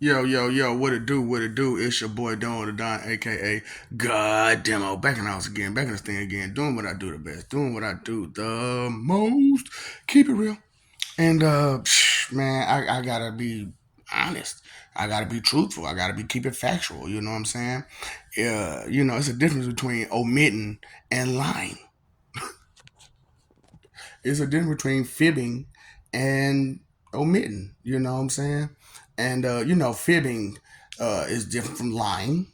Yo, yo, yo, what it do, what it do? It's your boy Don the Don, aka God Demo. Back in the house again, back in this thing again, doing what I do the best, doing what I do the most. Keep it real. And man, I gotta be honest. I gotta be truthful. I gotta be keep it factual. You know what I'm saying? It's a difference between omitting and lying. It's a difference between fibbing and omitting. You know what I'm saying? And fibbing is different from lying.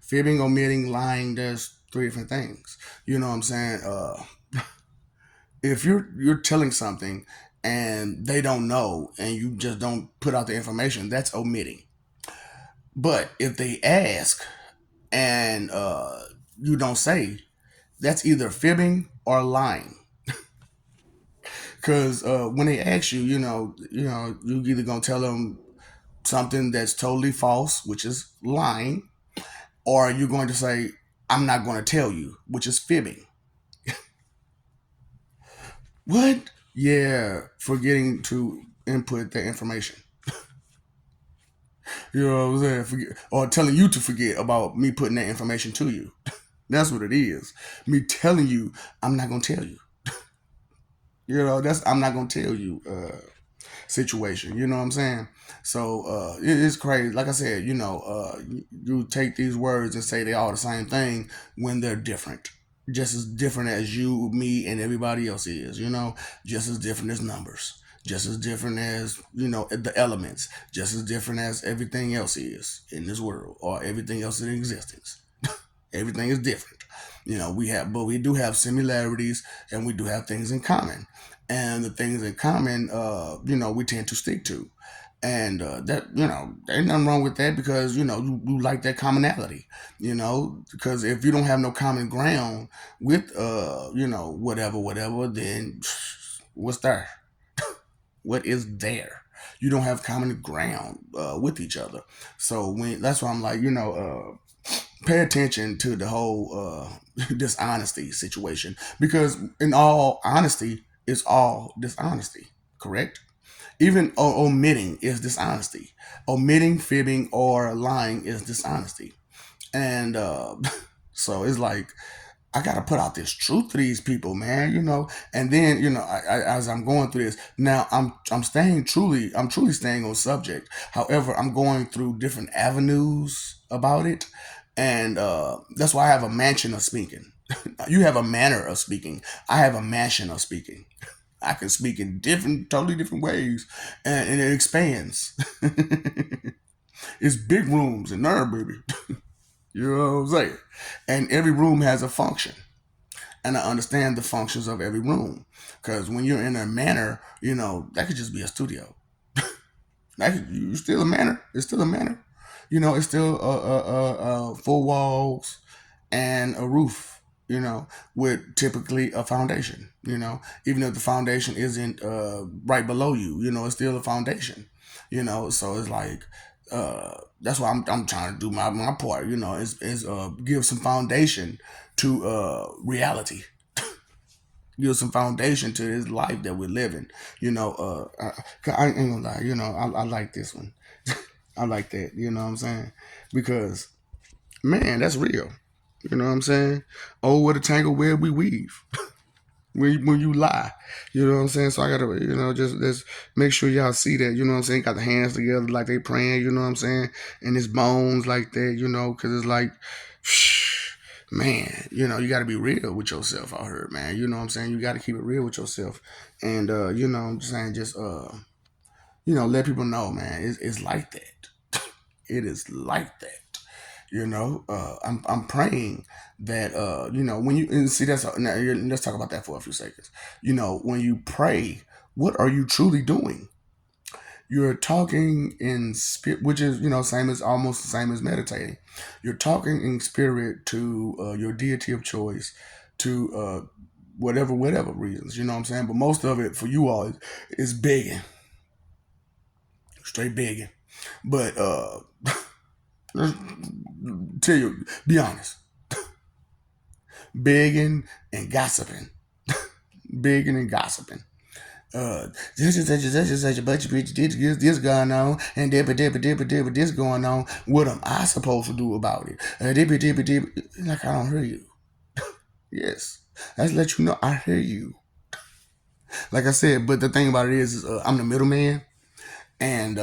Fibbing, omitting, lying. There's three different things. You know what I'm saying? If you're telling something and they don't know, and you just don't put out the information, that's omitting. But if they ask and you don't say, that's either fibbing or lying. Because when they ask you, you either gonna tell them something that's totally false, which is lying, or you're going to say, "I'm not going to tell you," which is fibbing. What? Yeah, forgetting to input the information. You know what I'm saying? Forget, or telling you to forget about me putting that information to you. That's what it is. Me telling you, I'm not gonna tell you. That's I'm not gonna tell you. Situation. You know what I'm saying? So it's crazy. Like I said, you take these words and say they all the same thing when they're different. Just as different as you, me, and everybody else is. Just as different as numbers. Just as different as the elements. Just as different as everything else is in this world or everything else in existence. Everything is different. But we do have similarities and we do have things in common. And the things in common, we tend to stick to. And that, there ain't nothing wrong with that because, you like that commonality, because if you don't have no common ground with, whatever, then what's there? What is there? You don't have common ground with each other. So that's why I'm like, pay attention to the whole dishonesty situation because in all honesty it's all dishonesty, correct? Even omitting is dishonesty. Omitting, fibbing, or lying is dishonesty. And so it's like I gotta put out this truth to these people, man. And then as I'm going through this now, I'm truly staying on subject. However, I'm going through different avenues about it, and that's why I have a mansion of speaking. You have a manner of speaking. I have a mansion of speaking. I can speak in totally different ways, and it expands. It's big rooms in there, baby. You know what I'm saying? And every room has a function. And I understand the functions of every room. Because when you're in a manor, that could just be a studio. You still a manor. It's still a manor. It's still full walls and a roof. With typically a foundation. Even if the foundation isn't right below you, it's still a foundation. So it's like that's why I'm trying to do my part. Is give some foundation to reality, give some foundation to this life that we're living. 'Cause I ain't gonna lie. I like this one. I like that. You know what I'm saying? Because man, that's real. You know what I'm saying? Oh, what a tangle web we weave. When you lie, you know what I'm saying. So I gotta, just make sure y'all see that. You know what I'm saying. Got the hands together like they praying. You know what I'm saying. And his bones like that. Because it's like, man, you got to be real with yourself out here, man. You know what I'm saying. You got to keep it real with yourself, and I'm saying just let people know, man. It's like that. It is like that. I'm praying that when you and see that's now, let's talk about that for a few seconds. When you pray, what are you truly doing? You're talking in spirit, which is same as almost the same as meditating. You're talking in spirit to your deity of choice, to whatever reasons. You know what I'm saying. But most of it for you all is begging, straight begging. But tell you, be honest, begging and gossiping, begging and gossiping. uh, such a bunch of bitches, this going on, and this going on. What am I supposed to do about it? Like, I don't hear you. Yes, let's let you know I hear you. Like I said, but the thing about it is I'm the middleman, and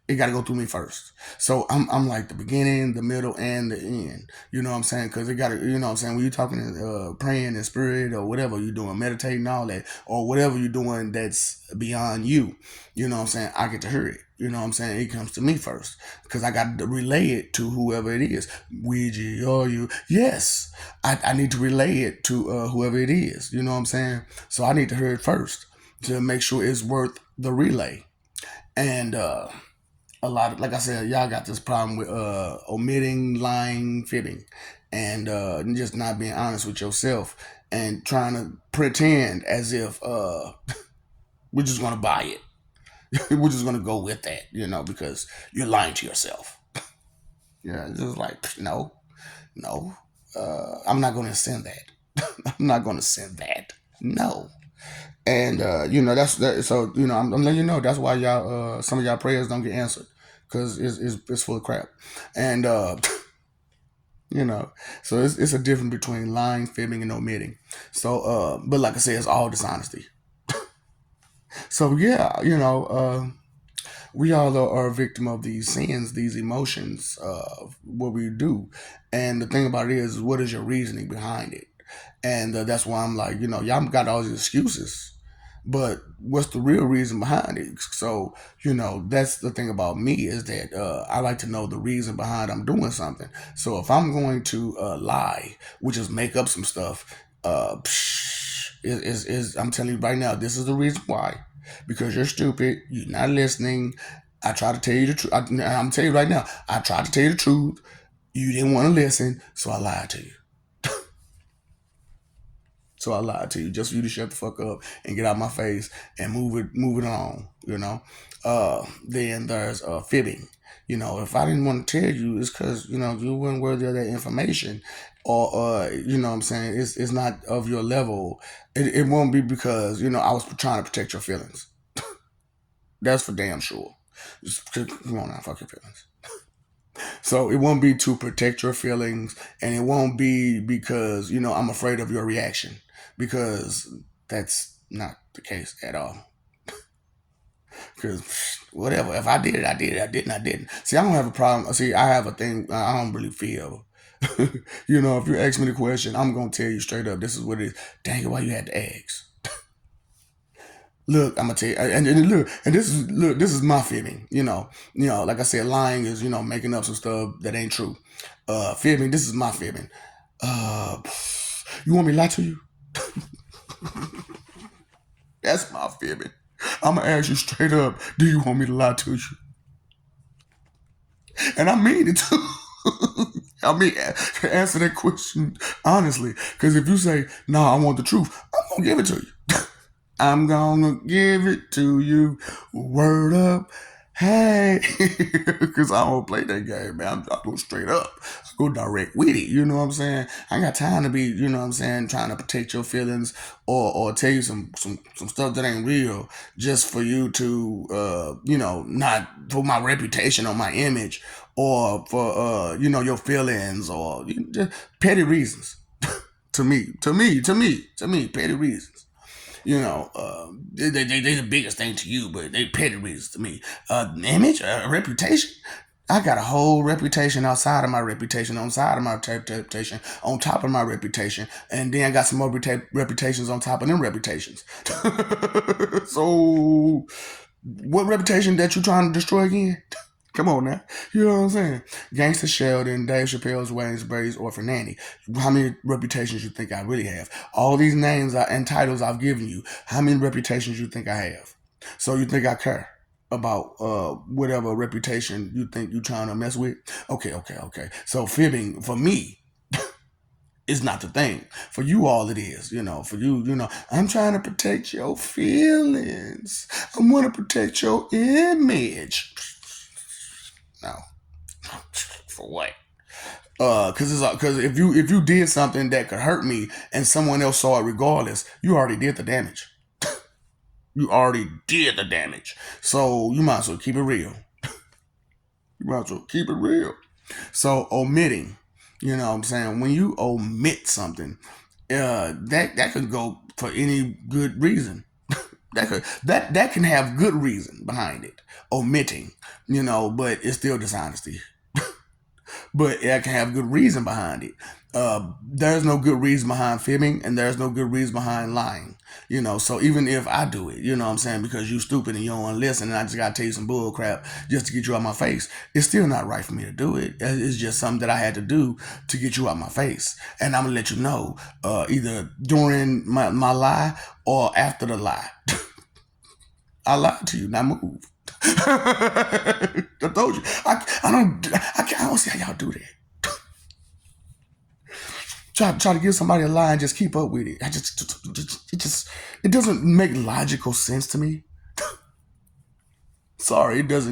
it got to go through me first. So I'm like the beginning, the middle, and the end. You know what I'm saying? Because it got to, you know what I'm saying? When you're talking, praying in spirit or whatever you're doing, meditating, all that, or whatever you're doing that's beyond you, you know what I'm saying? I get to hear it. You know what I'm saying? It comes to me first because I got to relay it to whoever it is. Ouija or you. Yes, I need to relay it to whoever it is. You know what I'm saying? So I need to hear it first to make sure it's worth the relay. And a lot of, like I said, y'all got this problem with omitting, lying, fibbing, and just not being honest with yourself and trying to pretend as if we're just gonna buy it. We're just gonna go with that, because you're lying to yourself. Yeah, it's just like no, no, I'm not gonna send that. I'm not gonna send that. No. And that's that. So I'm letting you know that's why y'all some of y'all prayers don't get answered because it's full of crap. And you know, so it's a difference between lying, fibbing, and omitting. So but like I said, it's all dishonesty. So yeah, we all are a victim of these sins, these emotions, what we do. And the thing about it is, what is your reasoning behind it? And that's why I'm like, y'all got all these excuses, but what's the real reason behind it? So, that's the thing about me is that I like to know the reason behind I'm doing something. So if I'm going to lie, which is make up some stuff, I'm telling you right now, this is the reason why. Because you're stupid, you're not listening. I try to tell you the truth. I'm telling you right now, I tried to tell you the truth. You didn't want to listen, so I lied to you. So I lied to you just for you to shut the fuck up and get out of my face and move it on. Then there's fibbing. If I didn't want to tell you, it's because you weren't worthy of that information, or what I'm saying, it's not of your level. It won't be because I was trying to protect your feelings. That's for damn sure. Come on now, fuck your feelings. So it won't be to protect your feelings, and it won't be because I'm afraid of your reaction, because that's not the case at all. Because whatever, if I did it, I did it. I didn't, I didn't. See, I don't have a problem. See, I have a thing. I don't really feel. If you ask me the question, I'm gonna tell you straight up. This is what it is. Dang it, why you had to ask? Look, I'm gonna tell you, and look, and this is my feeling. Like I said, lying is making up some stuff that ain't true. Fibbing, this is my fibbing. Uh, you want me to lie to you? That's my fibbing. I'm gonna ask you straight up. Do you want me to lie to you? And I mean it too. I mean, answer that question honestly. Because if you say, "No, I want the truth," I'm gonna give it to you. I'm gonna give it to you. Word up. Hey, because I don't play that game, man. I go straight up. I go direct with it. You know what I'm saying? I ain't got time to be, what I'm saying, trying to protect your feelings or tell you some stuff that ain't real just for you to, not for my reputation or my image or for, your feelings or just petty reasons. To me, petty reasons. They the biggest thing to you, but they petty reasons to me. Image, reputation. I got a whole reputation outside of my reputation, on side of my reputation, on top of my reputation, and then I got some more reputations on top of them reputations. So, what reputation that you trying to destroy again? Come on now. You know what I'm saying? Gangsta Sheldon, Dave Chappelle's, Wayne's, Brady's, or Fernandy. How many reputations you think I really have? All these names and titles I've given you, how many reputations you think I have? So you think I care about whatever reputation you think you're trying to mess with? Okay. So fibbing, for me, is not the thing. For you all it is. For you, I'm trying to protect your feelings. I want to protect your image. No. For what? Because if you did something that could hurt me and someone else saw it regardless, you already did the damage. You already did the damage. So you might as well keep it real. You might as well keep it real. So omitting, you know what I'm saying? When you omit something, that could go for any good reason. That can have good reason behind it. Omitting, but it's still dishonesty. But it can have good reason behind it. There's no good reason behind fibbing, and there's no good reason behind lying. So even if I do it, you know what I'm saying, because you stupid and you don't want to listen, and I just gotta tell you some bull crap just to get you out my face, it's still not right for me to do it. It's just something that I had to do to get you out my face, and I'm gonna let you know either during my lie or after the lie. I lied to you. Now move. I told you. I don't see how y'all do that. Try to give somebody a lie and just keep up with it. It doesn't make logical sense to me. Sorry, it does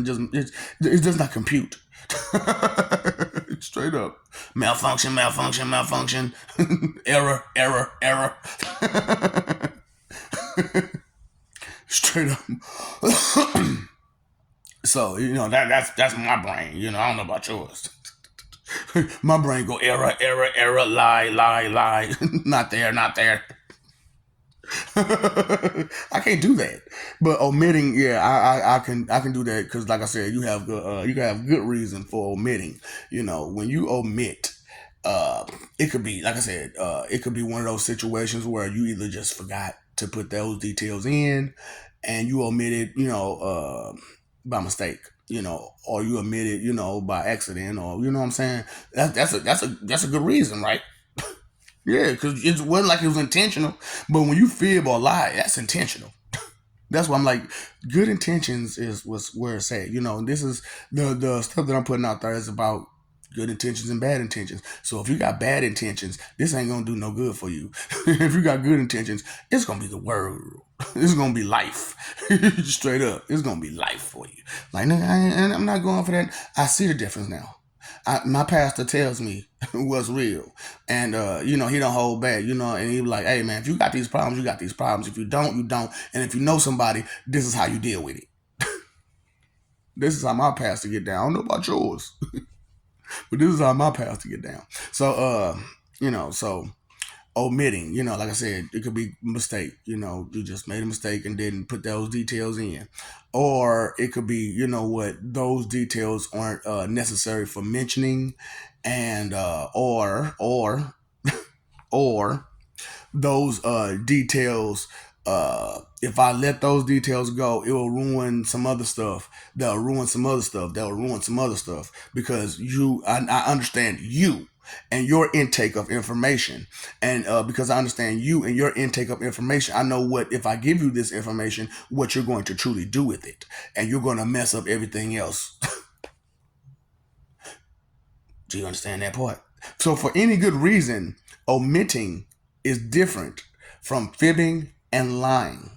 not compute. Straight up. Malfunction. Error. Straight up. So, that's my brain. I don't know about yours. My brain go error, lie. Not there. I can't do that. But omitting, yeah, I can do that because, like I said, you can have good reason for omitting. When you omit, it could be, like I said, it could be one of those situations where you either just forgot to put those details in, and you omitted, by mistake, or you omitted, by accident, or you know what I'm saying. That's a good reason, right? Yeah, because it wasn't like it was intentional. But when you fib or lie, that's intentional. That's why I'm like, good intentions was where it's at. This is the stuff that I'm putting out there is about good intentions and bad intentions. So if you got bad intentions, this ain't gonna do no good for you. If you got good intentions, it's gonna be the world. It's gonna be life. Straight up, it's gonna be life for you. Like, and I'm not going for that. I see the difference now. My pastor tells me what's real, and he don't hold back, and he be like, hey man, if you got these problems, you got these problems. If you don't, you don't. And if you know somebody, this is how you deal with it. This is how my pastor get down. I don't know about yours. But this is how my pastor get down. So, so omitting, like I said, it could be a mistake. You just made a mistake and didn't put those details in. Or it could be, those details aren't necessary for mentioning, and or those details, if I let those details go, it will ruin some other stuff. That'll ruin some other stuff. Because I understand you and your intake of information. And because I understand you and your intake of information, I know if I give you this information, what you're going to truly do with it. And you're going to mess up everything else. Do you understand that part? So for any good reason, omitting is different from fibbing and lying.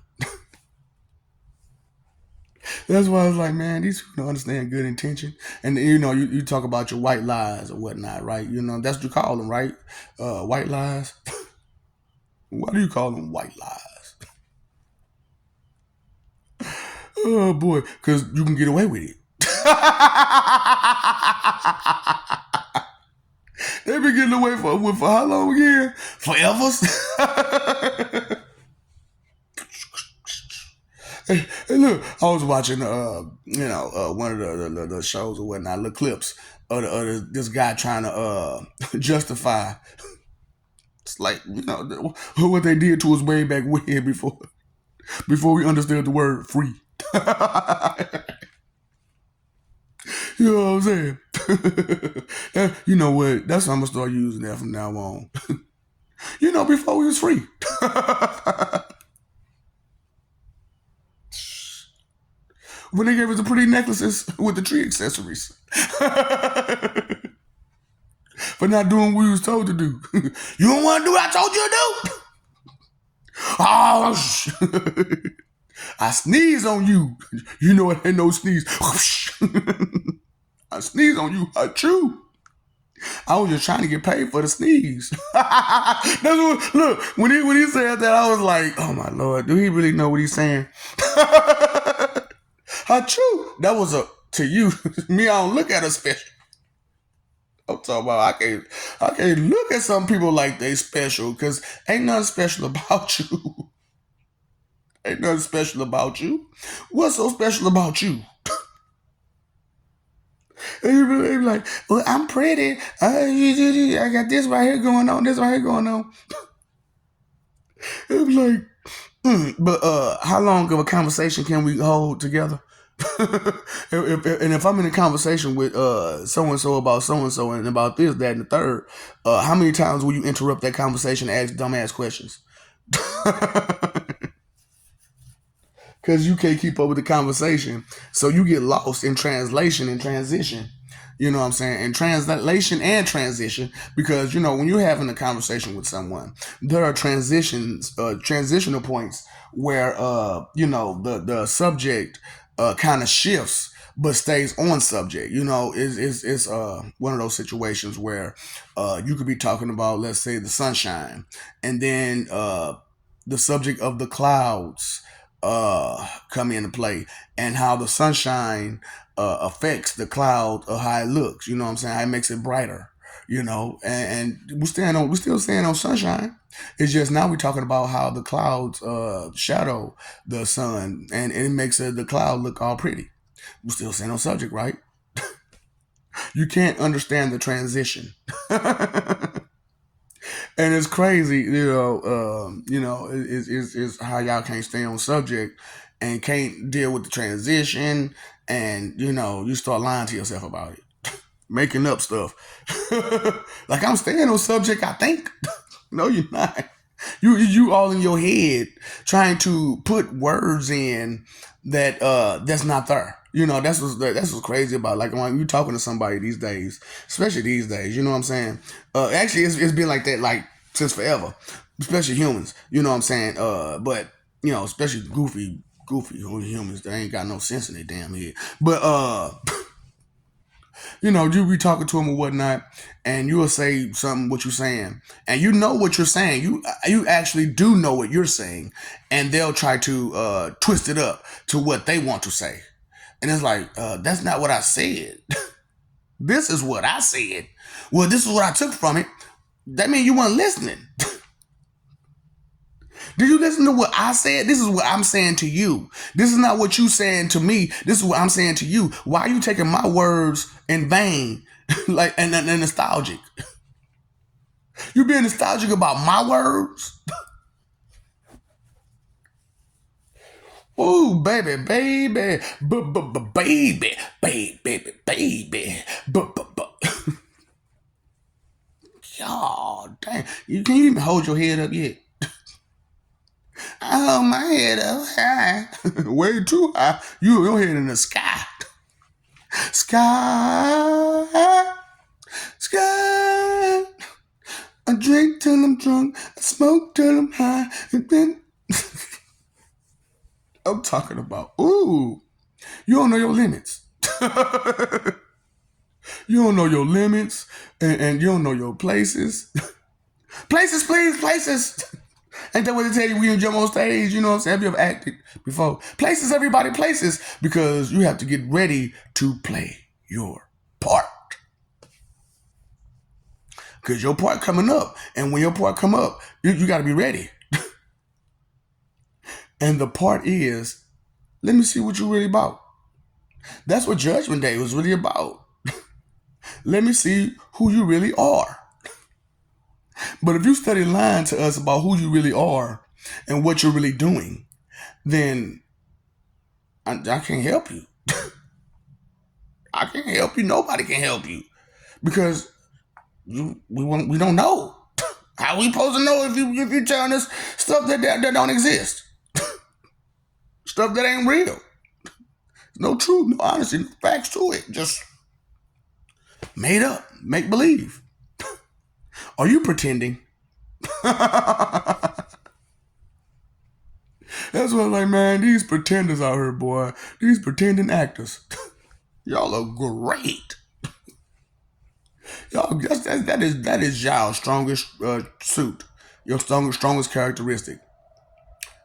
That's why I was like, man, these people don't understand good intention. And you talk about your white lies or whatnot, right? That's what you call them, right? White lies. Why do you call them white lies? Oh boy, because you can get away with it. They've been getting away for how long again? Forever. Hey, look, I was watching, one of the shows or whatnot, little clips of this guy trying to justify. It's like, what they did to us way back when before we understood the word free. You know what I'm saying? You know what? That's what I'm gonna start using that from now on. Before we was free. When they gave us the pretty necklaces with the tree accessories. For not doing what we was told to do. You don't want to do what I told you to do? Oh, I sneeze on you. You know it ain't no sneeze. I sneeze on you. I chew. I was just trying to get paid for the sneeze. That's what, look, when he said that, I was like, oh my Lord, do he really know what he's saying? How true. That was a to you. Me, I don't look at her special. I'm talking about I can't look at some people like they special because ain't nothing special about you. Ain't nothing special about you. What's so special about you? And you really be like, well, I'm pretty. I got this right here going on, this right here going on. It's like, but how long of a conversation can we hold together? If I'm in a conversation with so and so and about this, that, and the third, how many times will you interrupt that conversation and ask dumbass questions? Because you can't keep up with the conversation, so you get lost in translation and transition. You know what I'm saying? And translation and transition, because when you're having a conversation with someone, there are transitional points where the subject kind of shifts but stays on subject. It's one of those situations where you could be talking about, let's say, the sunshine, and then the subject of the clouds come into play, and how the sunshine affects the cloud, or how it looks. You know what I'm saying? How it makes it brighter. And we still stand on sunshine. It's just now we're talking about how the clouds shadow the sun, and it makes the cloud look all pretty. We still stand on subject, right? You can't understand the transition. And it's crazy, it's how y'all can't stay on subject and can't deal with the transition, and you start lying to yourself about it, making up stuff. Like, I'm staying on subject, I think. No, you're not. You all in your head trying to put words in that's not there. That's what's crazy about, like, when you talking to somebody these days, especially these days. You know what I'm saying? Actually, it's been like that like since forever, especially humans. You know what I'm saying? But especially goofy humans, they ain't got no sense in their damn head. But you be talking to them or whatnot, and you'll say something what you're saying, and you know what you're saying. You actually do know what you're saying, and they'll try to twist it up to what they want to say, and it's like, that's not what I said. This is what I said. Well, this is what I took from it. That means you weren't listening. Did you listen to what I said? This is what I'm saying to you. This is not what you saying to me. This is what I'm saying to you. Why are you taking my words in vain, like, and nostalgic? You being nostalgic about my words? Ooh, baby, baby, baby. God damn. You can't even hold your head up yet. Oh, my head up high. Way too high. Your head in the sky. Sky. Sky. I drink till I'm drunk. I smoke till I'm high. And then I'm talking about, ooh, you don't know your limits. You don't know your limits, and you don't know your places. Places, please, places. Ain't that what they tell you when you jump on stage? You know what I'm saying? Have you ever acted before? Places, everybody, places. Because you have to get ready to play your part. Because your part coming up. And when your part come up, you got to be ready. And the part is, let me see what you really about. That's what Judgment Day was really about. Let me see who you really are. But if you study lying to us about who you really are and what you're really doing, then I can't help you. I can't help you. Nobody can help you, because we don't know. How we supposed to know if you're telling us stuff that don't exist, stuff that ain't real? No truth, no honesty, no facts to it. Just made up, make believe. Are you pretending? That's what I'm like, man. These pretenders out here, boy. These pretending actors. Y'all are great. Y'all, that is y'all strongest suit, your strongest characteristic.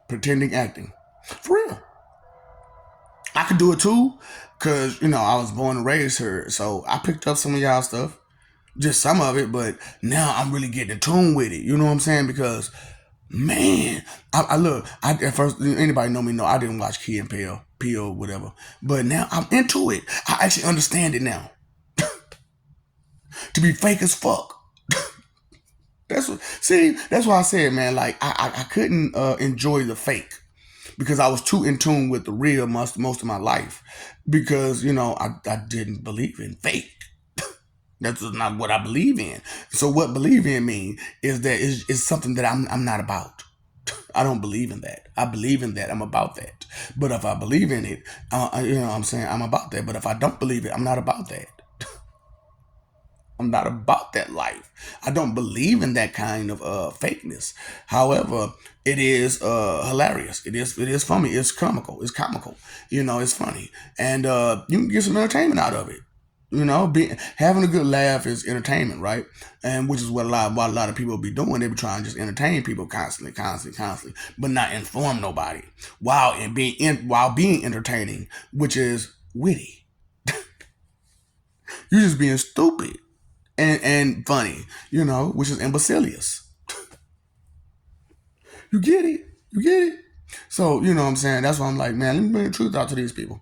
Pretending acting, for real. I could do it too, cause I was born and raised here, so I picked up some of y'all stuff, just some of it. But now I'm really getting in tune with it. You know what I'm saying? Because man, I look. At first, anybody know I didn't watch Key and Peele, whatever. But now I'm into it. I actually understand it now. To be fake as fuck. That's why I said, man, like I couldn't enjoy the fake because I was too in tune with the real most of my life because I didn't believe in fake. That's not what I believe in. So what believe in mean is that it's something that I'm not about. I don't believe in that. I believe in that. I'm about that. But if I believe in it, I'm saying I'm about that. But if I don't believe it, I'm not about that. I'm not about that life. I don't believe in that kind of fakeness. However, it is hilarious. It is funny. It's comical. It's comical. It's funny, and you can get some entertainment out of it. Having a good laugh is entertainment, right? And which is what a lot of people be doing. They be trying to just entertain people constantly, constantly, constantly, but not inform nobody while being entertaining, which is witty. You're just being stupid and funny, which is imbecilious. You get it? You get it? So, you know what I'm saying? That's why I'm like, man, let me bring the truth out to these people.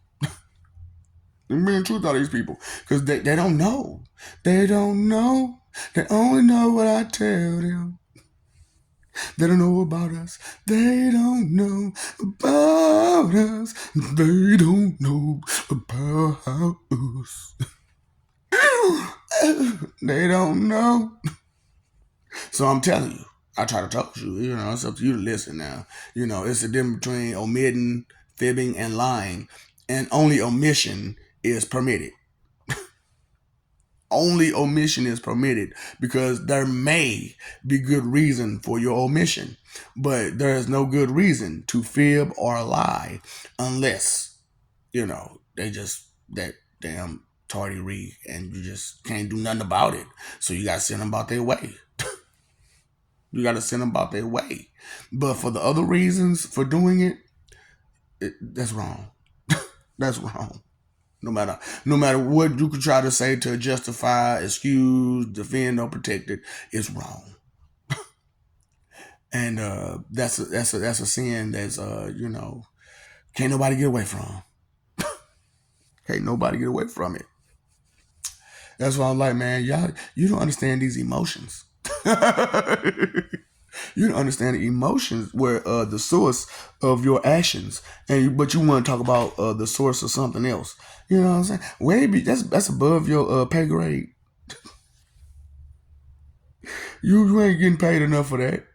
Let me bring the truth out to these people. Because they don't know. They don't know. They only know what I tell them. They don't know about us. They don't know about us. They don't know about us. They don't know. So I'm telling you, I try to talk to you. It's up to you to listen now. It's the difference between omitting, fibbing, and lying. And only omission is permitted. Only omission is permitted because there may be good reason for your omission, but there is no good reason to fib or lie unless, they just, that damn tardy read and you just can't do nothing about it. So you got to send them about their way. You got to send them about their way. But for the other reasons for doing that's wrong. That's wrong. No matter what you could try to say to justify, excuse, defend, or protect it, it's wrong. And that's a sin that's can't nobody get away from. Can't nobody get away from it. That's why I'm like, man, y'all, you don't understand these emotions. You don't understand the emotions were the source of your actions, but you want to talk about the source of something else. You know what I'm saying? Maybe that's above your pay grade. You ain't getting paid enough for that.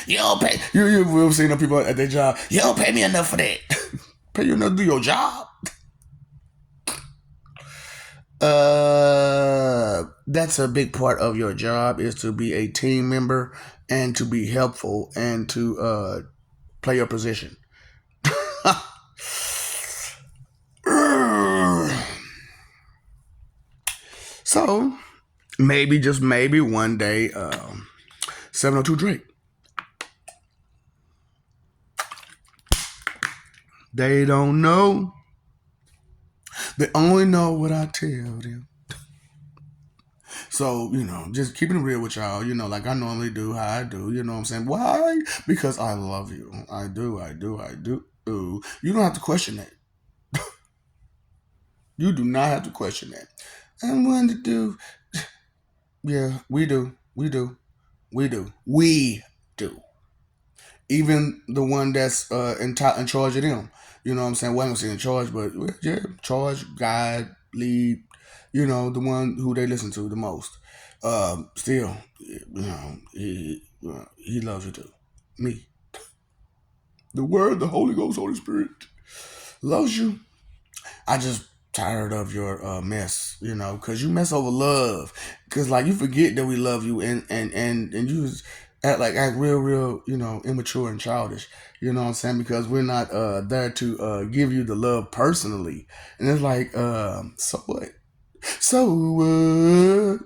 You don't pay. You've seen the people at their job. You don't pay me enough for that. Pay you enough to do your job. That's a big part of your job is to be a team member and to be helpful and to play your position. So maybe, just maybe, one day, 702 Drake. They don't know. They only know what I tell them. So, just keeping it real with y'all, like I normally do, how I do, you know what I'm saying? Why? Because I love you. I do. You don't have to question that. You do not have to question that. I'm willing to do. Yeah, we do. We do. We do. We do. Even the one that's in charge of them. You know what I'm saying? Well, I don't say in charge, but yeah, charge, guide, lead. The one who they listen to the most. Still, he loves you too. Me. The Word, the Holy Ghost, Holy Spirit loves you. I just tired of your mess, because you mess over love, because like you forget that we love you, and you just act real, immature and childish. You know what I'm saying? Because we're not there to give you the love personally, and it's like, so what? So what?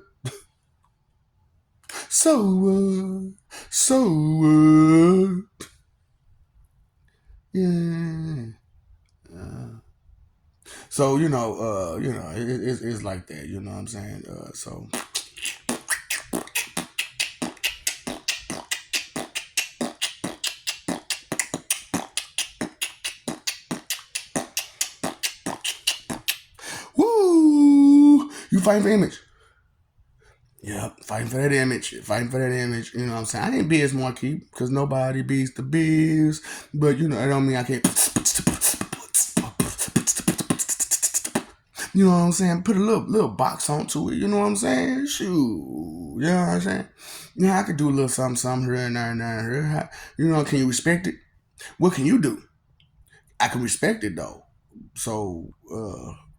So what? So what? Yeah. So it's like that. You know what I'm saying? So woo! You fighting for image? Yeah, fighting for that image. Fighting for that image. You know what I'm saying? I ain't Biz Marquee because nobody beats the Biz. But that don't mean I can't. You know what I'm saying? Put a little box onto it. You know what I'm saying? Shoot. You know what I'm saying? Yeah, I could do a little something here and there and there and here. Can you respect it? What can you do? I can respect it though. So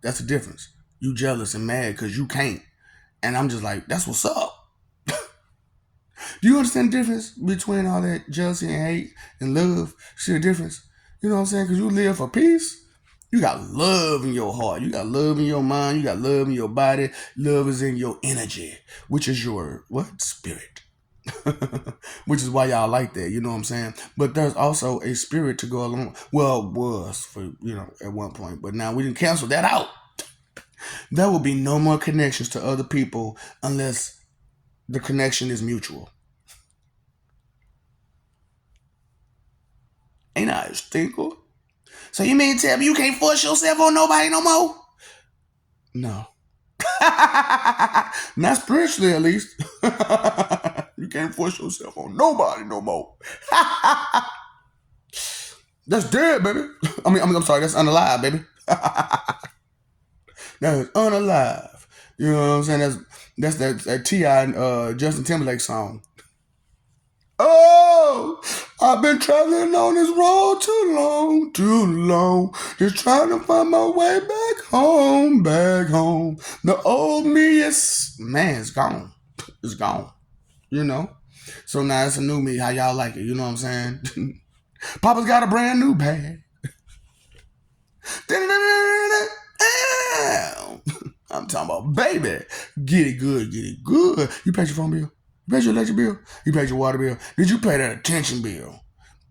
that's the difference. You jealous and mad because you can't. And I'm just like, that's what's up. Do you understand the difference between all that jealousy and hate and love? See the difference? You know what I'm saying? Because you live for peace. You got love in your heart. You got love in your mind. You got love in your body. Love is in your energy, which is your what? Spirit. Which is why y'all like that. You know what I'm saying? But there's also a spirit to go along. Well, was for, at one point. But now we didn't cancel that out. There will be no more connections to other people unless the connection is mutual. Ain't I a stinker? So you mean to tell me you can't force yourself on nobody no more? No. Not spiritually, at least. You can't force yourself on nobody no more. That's dead, baby. I'm sorry, that's unalive, baby. That is unalive. You know what I'm saying? That's that T.I. and Justin Timberlake song. Oh, I've been traveling on this road too long, just trying to find my way back home. The old me it's gone. It's gone. So now it's a new me. How y'all like it? You know what I'm saying? Papa's got a brand new bag. I'm talking about, baby, get it good, get it good. You paid your phone bill? You paid your electric bill? You paid your water bill? Did you pay that attention bill?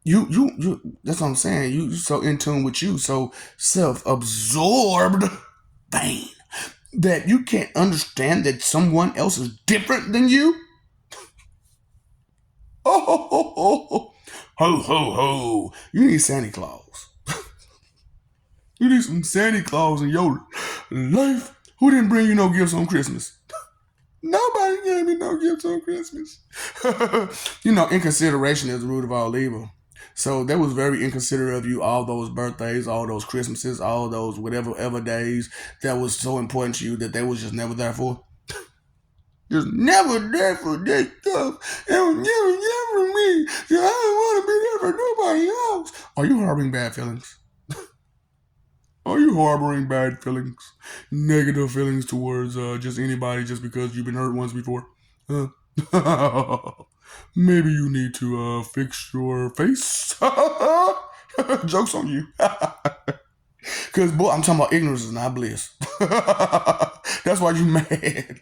You that's what I'm saying. You so in tune with you, so self-absorbed, vain, that you can't understand that someone else is different than you. Oh, ho, ho, ho, ho, ho, ho. You need Santa Claus. You need some Santa Claus in your life. Who didn't bring you no gifts on Christmas? Nobody gave me no gifts on Christmas. Inconsideration is the root of all evil. So that was very inconsiderate of you, all those birthdays, all those Christmases, all those whatever ever days that was so important to you that they was just never there for. Just never there for that stuff. It was never there for me. So I don't want to be there for nobody else. Are you harboring bad feelings? Are you harboring bad feelings? Negative feelings towards just anybody just because you've been hurt once before? Maybe you need to fix your face. Joke's on you. Because, boy, I'm talking about ignorance is not bliss. That's why you mad.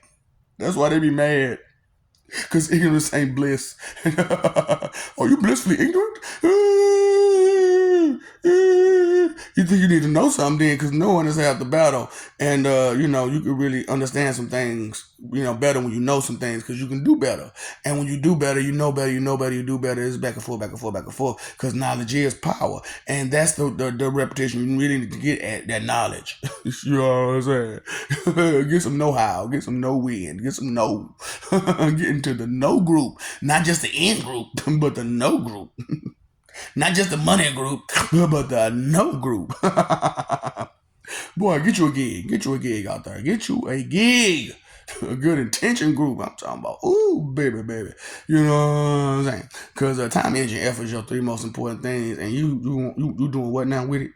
That's why they be mad. Because ignorance ain't bliss. Are you blissfully ignorant? You think you need to know something then, because no one has had the battle. And, you can really understand some things, better when you know some things, because you can do better. And when you do better, you know better, you do better. It's back and forth, back and forth, back and forth, because knowledge is power. And that's the repetition you really need to get at, that knowledge. You know what I'm saying? Get some know-how, get some know-win, get some know. Get into the know group, not just the in group, but the know group. Not just the money group, but the no group. Boy, get you a gig. Get you a gig out there. Get you a gig. A good intention group. I'm talking about. Ooh, baby. You know what I'm saying? Because time, energy, and effort is your three most important things. And you doing what now with it?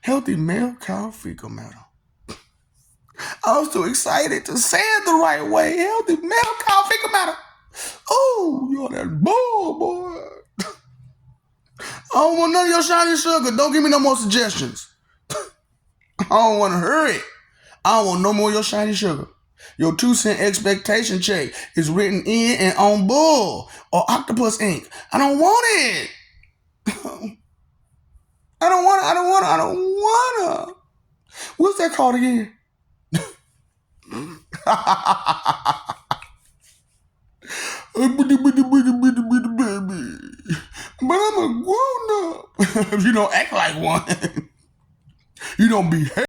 Healthy male cow fecal matter. I was too excited to say it the right way. Healthy male cow fecal matter. Oh, you're that boy. don't want none of your shiny sugar. Don't give me no more suggestions. I don't want to hear it. I don't want no more of your shiny sugar. Your 2-cent expectation check is written in and on Bull or Octopus ink. I don't want it. I don't want to. What's that called again? But I'm a grown up. If you don't act like one, you don't behave.